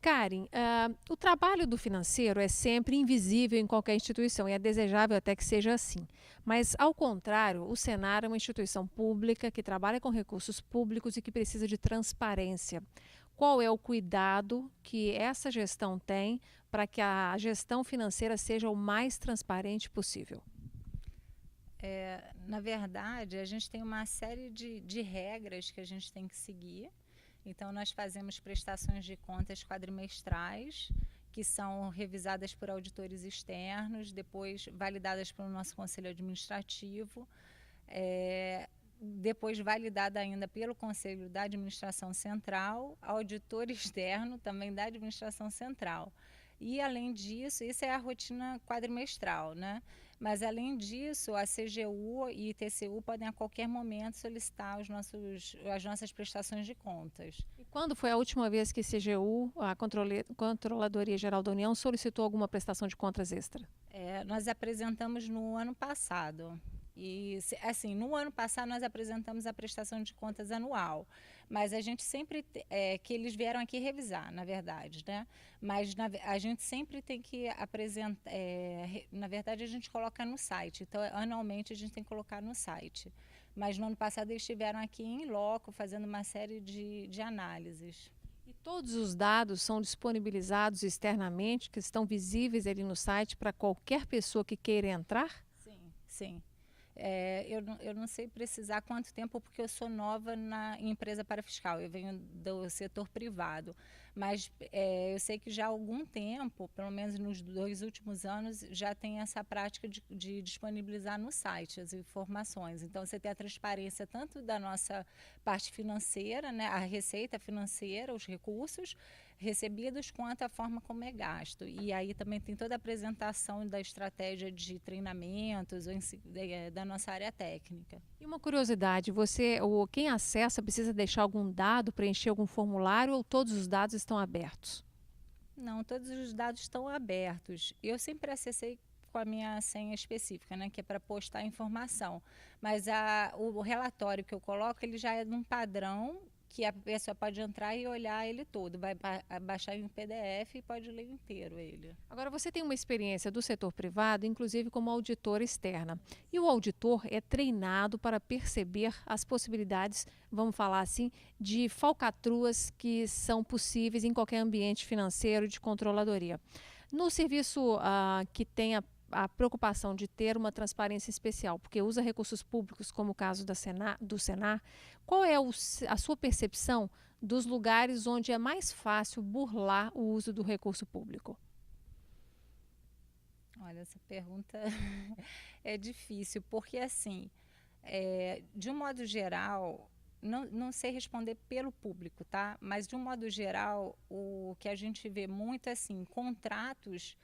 Karen, o trabalho do financeiro é sempre invisível em qualquer instituição e é desejável até que seja assim. Mas, ao contrário, o Senar é uma instituição pública que trabalha com recursos públicos e que precisa de transparência. Qual é o cuidado que essa gestão tem para que a gestão financeira seja o mais transparente possível? Na verdade, a gente tem uma série de regras que a gente tem que seguir. Então, nós fazemos prestações de contas quadrimestrais, que são revisadas por auditores externos, depois validadas pelo nosso conselho administrativo, depois validada ainda pelo Conselho da Administração Central, auditor externo também da Administração Central. E, além disso, isso é a rotina quadrimestral, né? Mas, além disso, a CGU e TCU podem a qualquer momento solicitar as nossas prestações de contas. E quando foi a última vez que a CGU, a Controladoria Geral da União, solicitou alguma prestação de contas extra? Nós apresentamos no ano passado. E, assim, no ano passado nós apresentamos a prestação de contas anual, mas a gente sempre, que eles vieram aqui revisar, na verdade, né? Mas a gente sempre tem que apresentar, na verdade a gente coloca no site, então anualmente a gente tem que colocar no site. Mas no ano passado eles estiveram aqui em loco fazendo uma série de análises. E todos os dados são disponibilizados externamente, que estão visíveis ali no site para qualquer pessoa que queira entrar? Sim, sim. Eu não sei precisar quanto tempo, porque eu sou nova na empresa parafiscal, eu venho do setor privado, mas eu sei que já há algum tempo, pelo menos nos 2 últimos anos, já tem essa prática de disponibilizar no site as informações. Então, você tem a transparência tanto da nossa parte financeira, né, a receita financeira, os recursos recebidos, quanto a forma como é gasto. E aí também tem toda a apresentação da estratégia de treinamentos da nossa área técnica. E uma curiosidade, quem acessa precisa deixar algum dado, preencher algum formulário ou todos os dados estão abertos? Não, todos os dados estão abertos. Eu sempre acessei com a minha senha específica, né, que é para postar a informação. Mas o relatório que eu coloco, ele já é de um padrão que a pessoa pode entrar e olhar ele todo. Vai baixar em PDF e pode ler inteiro ele. Agora, você tem uma experiência do setor privado, inclusive como auditora externa. E o auditor é treinado para perceber as possibilidades, vamos falar assim, de falcatruas que são possíveis em qualquer ambiente financeiro de controladoria. No serviço que tem a preocupação de ter uma transparência especial, porque usa recursos públicos, como o caso do Senar, qual é a sua percepção dos lugares onde é mais fácil burlar o uso do recurso público? Olha, essa pergunta é difícil, porque assim, de um modo geral, não sei responder pelo público, tá? Mas de um modo geral, o que a gente vê muito é assim, contratos,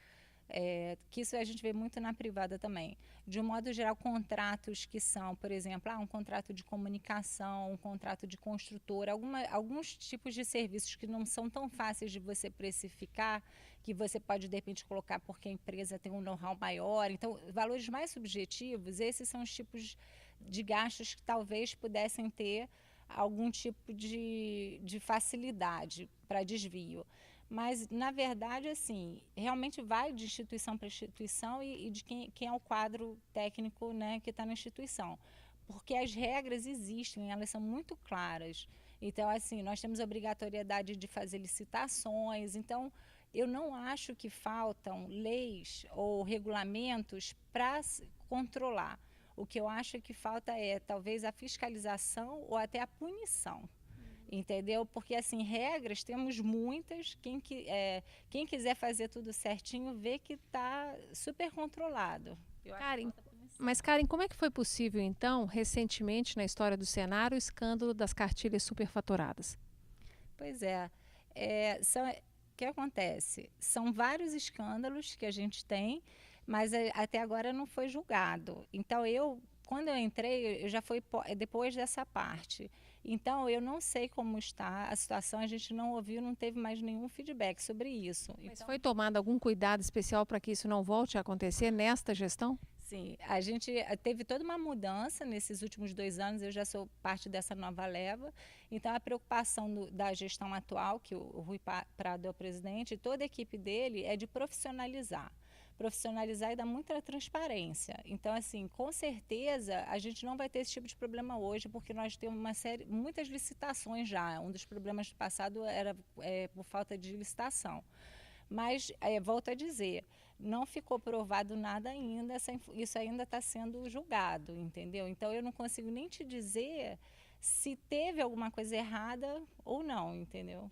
que isso a gente vê muito na privada também. De um modo geral, contratos que são, por exemplo, um contrato de comunicação, um contrato de construtora, alguns tipos de serviços que não são tão fáceis de você precificar, que você pode, de repente, colocar porque a empresa tem um know-how maior. Então, valores mais subjetivos, esses são os tipos de gastos que talvez pudessem ter algum tipo de facilidade para desvio. Mas, na verdade, assim, realmente vai de instituição para instituição e de quem é o quadro técnico, né, que está na instituição. Porque as regras existem, elas são muito claras. Então, assim, nós temos a obrigatoriedade de fazer licitações. Então, eu não acho que faltam leis ou regulamentos para controlar. O que eu acho que falta é, talvez, a fiscalização ou até a punição. Entendeu? Porque, assim, regras temos muitas. Quem quiser fazer tudo certinho, vê que está super controlado. Karen, mas Karen, como é que foi possível, então, recentemente na história do Senar, o escândalo das cartilhas superfaturadas? Pois o que acontece? São vários escândalos que a gente tem, mas até agora não foi julgado. Então, quando eu entrei, eu já foi depois dessa parte. Então, eu não sei como está a situação, a gente não ouviu, não teve mais nenhum feedback sobre isso. Mas Então, foi tomado algum cuidado especial para que isso não volte a acontecer nesta gestão? Sim, a gente teve toda uma mudança nesses últimos 2 anos, eu já sou parte dessa nova leva, então a preocupação da gestão atual, que o Rui Prado é o presidente, e toda a equipe dele é de profissionalizar. Profissionalizar e dar muita transparência. Então, assim, com certeza a gente não vai ter esse tipo de problema hoje, porque nós temos muitas licitações já. Um dos problemas do passado era por falta de licitação. Mas, volto a dizer, não ficou provado nada ainda, isso ainda está sendo julgado, entendeu? Então, eu não consigo nem te dizer se teve alguma coisa errada ou não, entendeu?